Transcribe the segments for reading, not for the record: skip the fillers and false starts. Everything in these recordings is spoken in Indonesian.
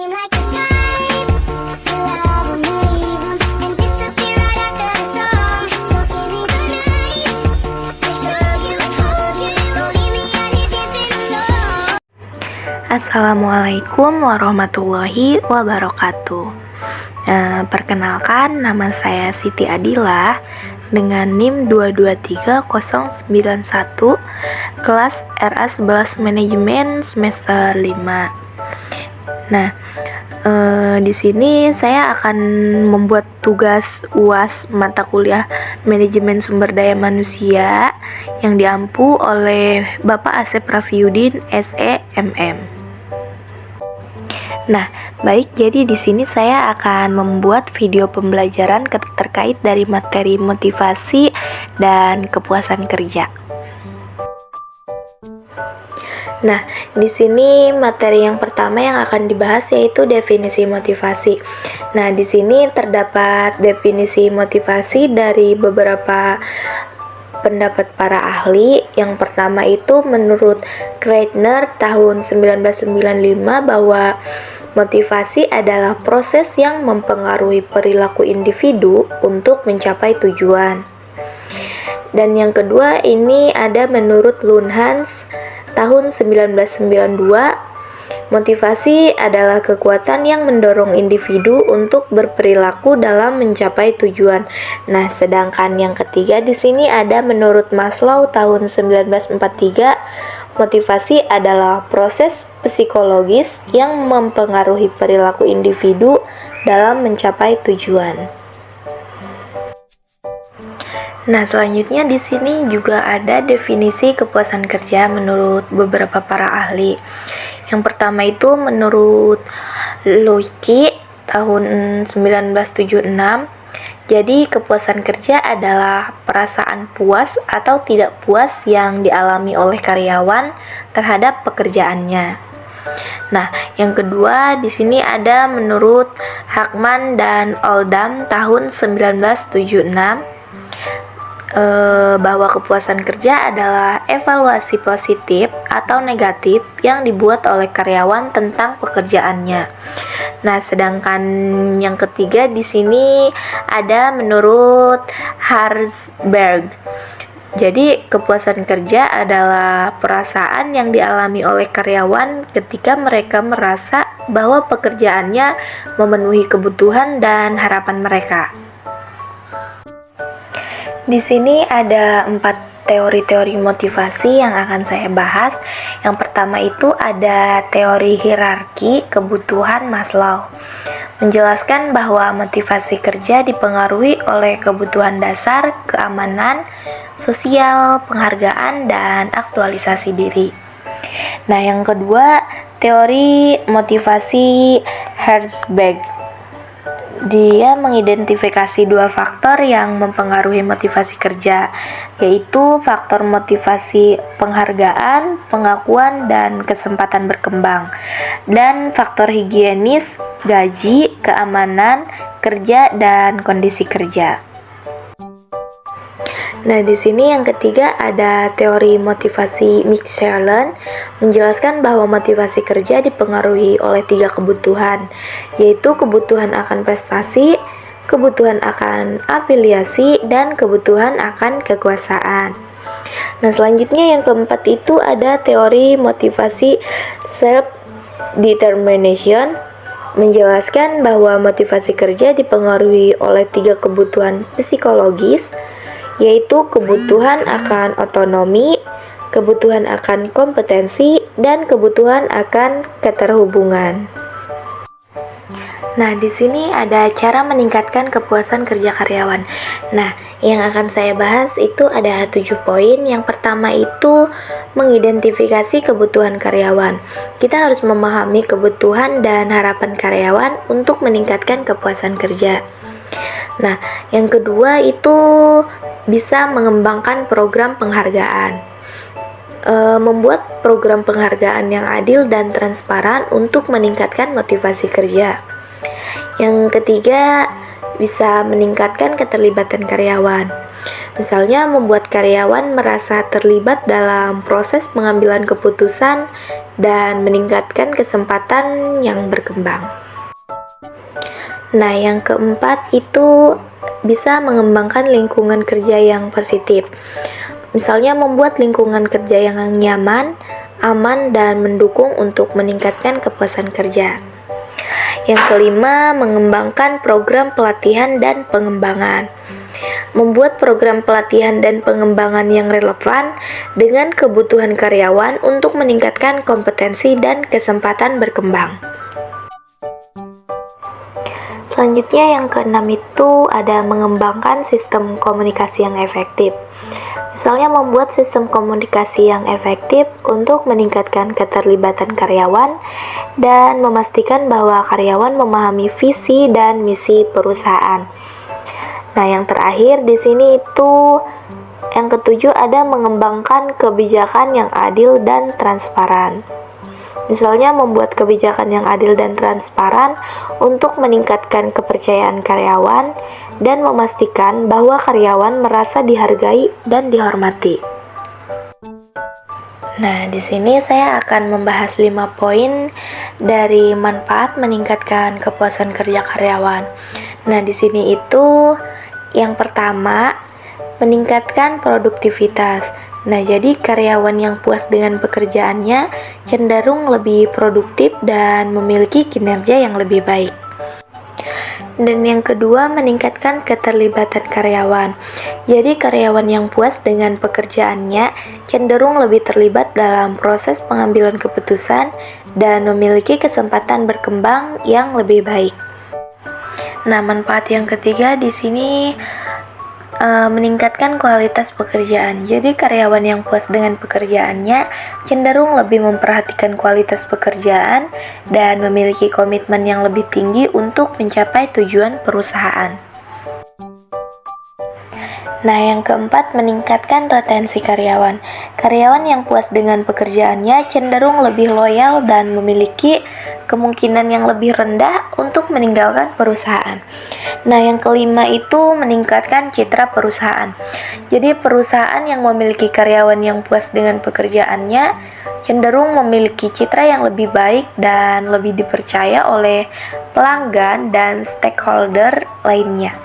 seem like the type to love 'em, leave 'em, and disappear right after the song. So give me the night to show you, hold you, don't leave me out here dancing alone. Assalamualaikum warahmatullahi wabarakatuh. Perkenalkan, nama saya Siti Adila dengan NIM 223091, kelas RA11 Manajemen semester 5. Nah, di sini saya akan membuat tugas UAS mata kuliah Manajemen Sumber Daya Manusia yang diampu oleh Bapak Asep Raffiuddin, SE/MM. Nah, baik, jadi di sini saya akan membuat video pembelajaran terkait dari materi motivasi dan kepuasan kerja. Nah, di sini materi yang pertama yang akan dibahas yaitu definisi motivasi. Nah, di sini terdapat definisi motivasi dari beberapa pendapat para ahli. Yang pertama itu menurut Kreitner tahun 1995 bahwa motivasi adalah proses yang mempengaruhi perilaku individu untuk mencapai tujuan. Dan yang kedua ini ada menurut Luhans tahun 1992, motivasi adalah kekuatan yang mendorong individu untuk berperilaku dalam mencapai tujuan. Nah, sedangkan yang ketiga di sini ada menurut Maslow tahun 1943, motivasi adalah proses psikologis yang mempengaruhi perilaku individu dalam mencapai tujuan. Nah, selanjutnya di sini juga ada definisi kepuasan kerja menurut beberapa para ahli. Yang pertama itu menurut Loicky tahun 1976. Jadi, kepuasan kerja adalah perasaan puas atau tidak puas yang dialami oleh karyawan terhadap pekerjaannya. Nah, yang kedua di sini ada menurut Hakman dan Oldham tahun 1976. Bahwa kepuasan kerja adalah evaluasi positif atau negatif yang dibuat oleh karyawan tentang pekerjaannya. Nah, sedangkan yang ketiga di sini ada menurut Herzberg. Jadi, kepuasan kerja adalah perasaan yang dialami oleh karyawan ketika mereka merasa bahwa pekerjaannya memenuhi kebutuhan dan harapan mereka. Di sini ada 4 teori-teori motivasi yang akan saya bahas. Yang pertama itu ada teori hierarki kebutuhan Maslow. Menjelaskan bahwa motivasi kerja dipengaruhi oleh kebutuhan dasar, keamanan, sosial, penghargaan, dan aktualisasi diri. Nah, yang kedua, teori motivasi Herzberg. Dia mengidentifikasi 2 faktor yang mempengaruhi motivasi kerja, yaitu faktor motivasi penghargaan, pengakuan, dan kesempatan berkembang, dan faktor higienis, gaji, keamanan kerja, dan kondisi kerja. Nah, di sini yang ketiga ada teori motivasi McClelland, menjelaskan bahwa motivasi kerja dipengaruhi oleh 3 kebutuhan, yaitu kebutuhan akan prestasi, kebutuhan akan afiliasi, dan kebutuhan akan kekuasaan. Nah, selanjutnya yang keempat itu ada teori motivasi self-determination, menjelaskan bahwa motivasi kerja dipengaruhi oleh 3 kebutuhan psikologis, yaitu kebutuhan akan otonomi, kebutuhan akan kompetensi, dan kebutuhan akan keterhubungan. Nah, di sini ada cara meningkatkan kepuasan kerja karyawan. Nah, yang akan saya bahas itu ada 7 poin. Yang pertama itu mengidentifikasi kebutuhan karyawan. Kita harus memahami kebutuhan dan harapan karyawan untuk meningkatkan kepuasan kerja. Nah, yang kedua itu bisa mengembangkan program penghargaan. Membuat program penghargaan yang adil dan transparan untuk meningkatkan motivasi kerja. Yang ketiga, bisa meningkatkan keterlibatan karyawan. Misalnya membuat karyawan merasa terlibat dalam proses pengambilan keputusan dan meningkatkan kesempatan yang berkembang. Nah, yang keempat itu bisa mengembangkan lingkungan kerja yang positif. Misalnya membuat lingkungan kerja yang nyaman, aman, dan mendukung untuk meningkatkan kepuasan kerja. Yang kelima, mengembangkan program pelatihan dan pengembangan. Membuat program pelatihan dan pengembangan yang relevan dengan kebutuhan karyawan untuk meningkatkan kompetensi dan kesempatan berkembang. Selanjutnya yang keenam itu ada mengembangkan sistem komunikasi yang efektif. Misalnya membuat sistem komunikasi yang efektif untuk meningkatkan keterlibatan karyawan dan memastikan bahwa karyawan memahami visi dan misi perusahaan. Nah, yang terakhir di sini itu yang ketujuh ada mengembangkan kebijakan yang adil dan transparan. Misalnya membuat kebijakan yang adil dan transparan untuk meningkatkan kepercayaan karyawan dan memastikan bahwa karyawan merasa dihargai dan dihormati. Nah, di sini saya akan membahas 5 poin dari manfaat meningkatkan kepuasan kerja karyawan. Nah, di sini itu yang pertama, meningkatkan produktivitas. Nah, jadi karyawan yang puas dengan pekerjaannya cenderung lebih produktif dan memiliki kinerja yang lebih baik. Dan yang kedua, meningkatkan keterlibatan karyawan. Jadi karyawan yang puas dengan pekerjaannya cenderung lebih terlibat dalam proses pengambilan keputusan dan memiliki kesempatan berkembang yang lebih baik. Nah, manfaat yang ketiga di sini meningkatkan kualitas pekerjaan. Jadi karyawan yang puas dengan pekerjaannya cenderung lebih memperhatikan kualitas pekerjaan dan memiliki komitmen yang lebih tinggi untuk mencapai tujuan perusahaan. Nah, yang keempat, meningkatkan retensi karyawan. Karyawan yang puas dengan pekerjaannya cenderung lebih loyal dan memiliki kemungkinan yang lebih rendah untuk meninggalkan perusahaan. Nah, yang kelima itu meningkatkan citra perusahaan. Jadi, perusahaan yang memiliki karyawan yang puas dengan pekerjaannya cenderung memiliki citra yang lebih baik dan lebih dipercaya oleh pelanggan dan stakeholder lainnya.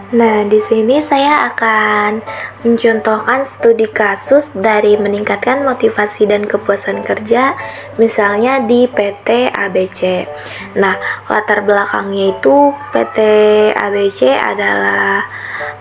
Nah, di sini saya akan mencontohkan studi kasus dari meningkatkan motivasi dan kepuasan kerja, misalnya di PT ABC. Nah, latar belakangnya itu PT ABC adalah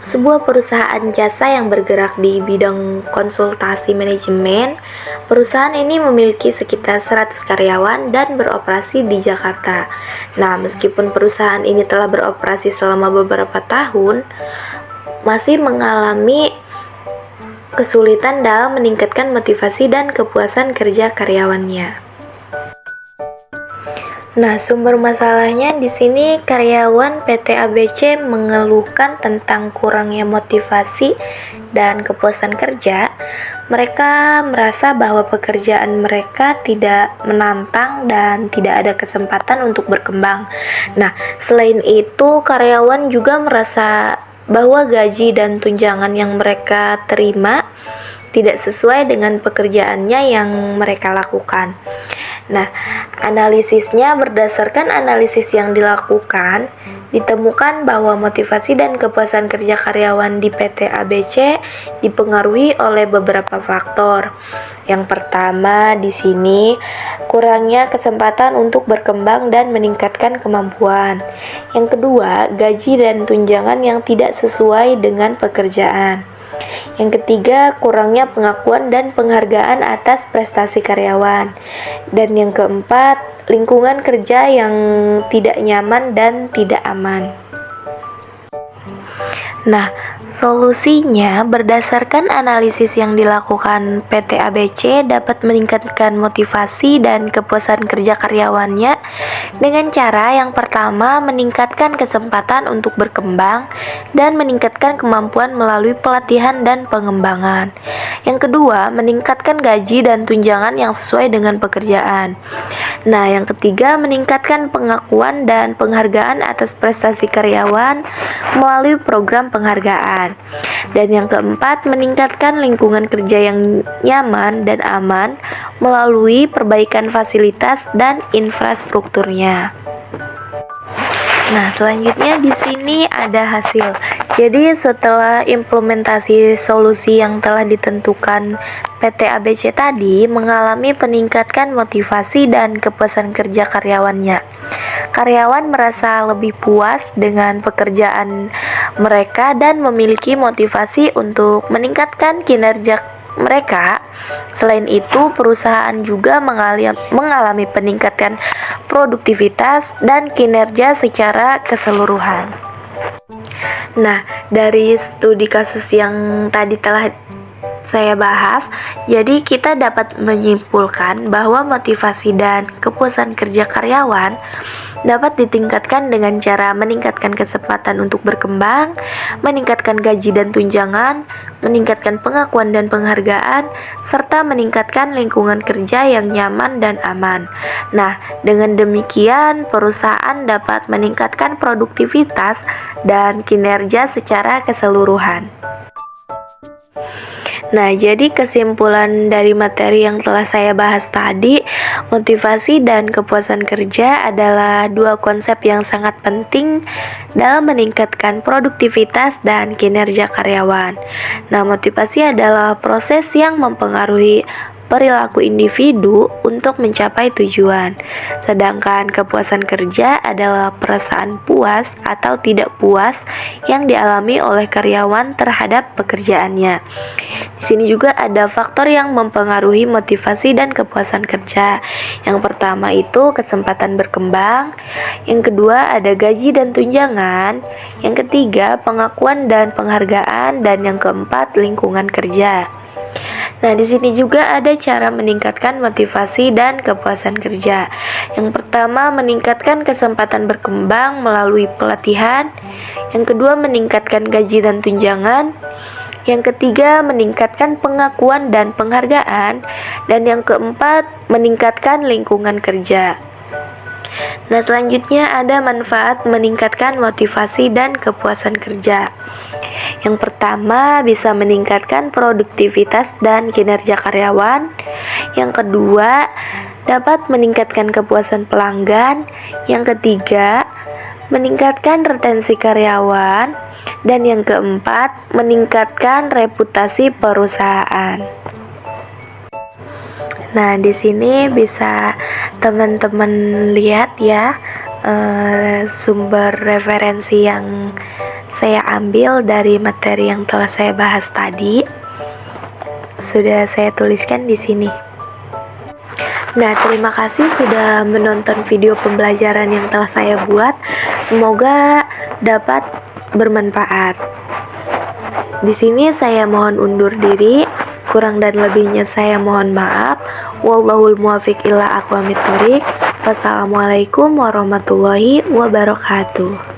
sebuah perusahaan jasa yang bergerak di bidang konsultasi manajemen. Perusahaan ini memiliki sekitar 100 karyawan dan beroperasi di Jakarta. Nah, meskipun perusahaan ini telah beroperasi selama beberapa tahun, masih mengalami kesulitan dalam meningkatkan motivasi dan kepuasan kerja karyawannya. Nah, sumber masalahnya di sini karyawan PT ABC mengeluhkan tentang kurangnya motivasi dan kepuasan kerja. Mereka merasa bahwa pekerjaan mereka tidak menantang dan tidak ada kesempatan untuk berkembang. Nah, selain itu karyawan juga merasa bahwa gaji dan tunjangan yang mereka terima tidak sesuai dengan pekerjaannya yang mereka lakukan. Nah, analisisnya berdasarkan analisis yang dilakukan, ditemukan bahwa motivasi dan kepuasan kerja karyawan di PT ABC dipengaruhi oleh beberapa faktor. Yang pertama di sini, kurangnya kesempatan untuk berkembang dan meningkatkan kemampuan. Yang kedua, gaji dan tunjangan yang tidak sesuai dengan pekerjaan. Yang ketiga, kurangnya pengakuan dan penghargaan atas prestasi karyawan. Dan yang keempat, lingkungan kerja yang tidak nyaman dan tidak aman. Nah, Solusinya, berdasarkan analisis yang dilakukan PT ABC dapat meningkatkan motivasi dan kepuasan kerja karyawannya dengan cara yang pertama meningkatkan kesempatan untuk berkembang dan meningkatkan kemampuan melalui pelatihan dan pengembangan. Yang kedua, meningkatkan gaji dan tunjangan yang sesuai dengan pekerjaan. Nah, yang ketiga, meningkatkan pengakuan dan penghargaan atas prestasi karyawan melalui program penghargaan. Dan yang keempat, meningkatkan lingkungan kerja yang nyaman dan aman melalui perbaikan fasilitas dan infrastrukturnya. Nah, selanjutnya di sini ada hasil. Jadi setelah implementasi solusi yang telah ditentukan, PT ABC tadi mengalami peningkatan motivasi dan kepuasan kerja karyawannya. Karyawan merasa lebih puas dengan pekerjaan mereka dan memiliki motivasi untuk meningkatkan kinerja mereka. Selain itu, perusahaan juga mengalami peningkatan produktivitas dan kinerja secara keseluruhan. Nah, dari studi kasus yang tadi telah saya bahas, jadi kita dapat menyimpulkan bahwa motivasi dan kepuasan kerja karyawan dapat ditingkatkan dengan cara meningkatkan kesempatan untuk berkembang, meningkatkan gaji dan tunjangan, meningkatkan pengakuan dan penghargaan, serta meningkatkan lingkungan kerja yang nyaman dan aman. Nah, dengan demikian perusahaan dapat meningkatkan produktivitas dan kinerja secara keseluruhan. Nah, jadi kesimpulan dari materi yang telah saya bahas tadi, motivasi dan kepuasan kerja adalah dua konsep yang sangat penting dalam meningkatkan produktivitas dan kinerja karyawan. Nah, motivasi adalah proses yang mempengaruhi perilaku individu untuk mencapai tujuan. Sedangkan kepuasan kerja adalah perasaan puas atau tidak puas yang dialami oleh karyawan terhadap pekerjaannya. Di sini juga ada faktor yang mempengaruhi motivasi dan kepuasan kerja. Yang pertama itu kesempatan berkembang, yang kedua ada gaji dan tunjangan, yang ketiga pengakuan dan penghargaan, dan yang keempat lingkungan kerja. Nah, di sini juga ada cara meningkatkan motivasi dan kepuasan kerja. Yang pertama, meningkatkan kesempatan berkembang melalui pelatihan. Yang kedua, meningkatkan gaji dan tunjangan. Yang ketiga, meningkatkan pengakuan dan penghargaan. Dan yang keempat, meningkatkan lingkungan kerja. Nah, selanjutnya ada manfaat meningkatkan motivasi dan kepuasan kerja. Yang pertama, bisa meningkatkan produktivitas dan kinerja karyawan. Yang kedua, dapat meningkatkan kepuasan pelanggan. Yang ketiga, meningkatkan retensi karyawan. Dan yang keempat, meningkatkan reputasi perusahaan. Nah, di sini bisa teman-teman lihat ya sumber referensi yang saya ambil dari materi yang telah saya bahas tadi. Sudah saya tuliskan di sini. Nah, terima kasih sudah menonton video pembelajaran yang telah saya buat. Semoga dapat bermanfaat. Di sini saya mohon undur diri. Kurang dan lebihnya saya mohon maaf. Wallahul muwaffiq ila aqwamit thoriq. Wassalamualaikum warahmatullahi wabarakatuh.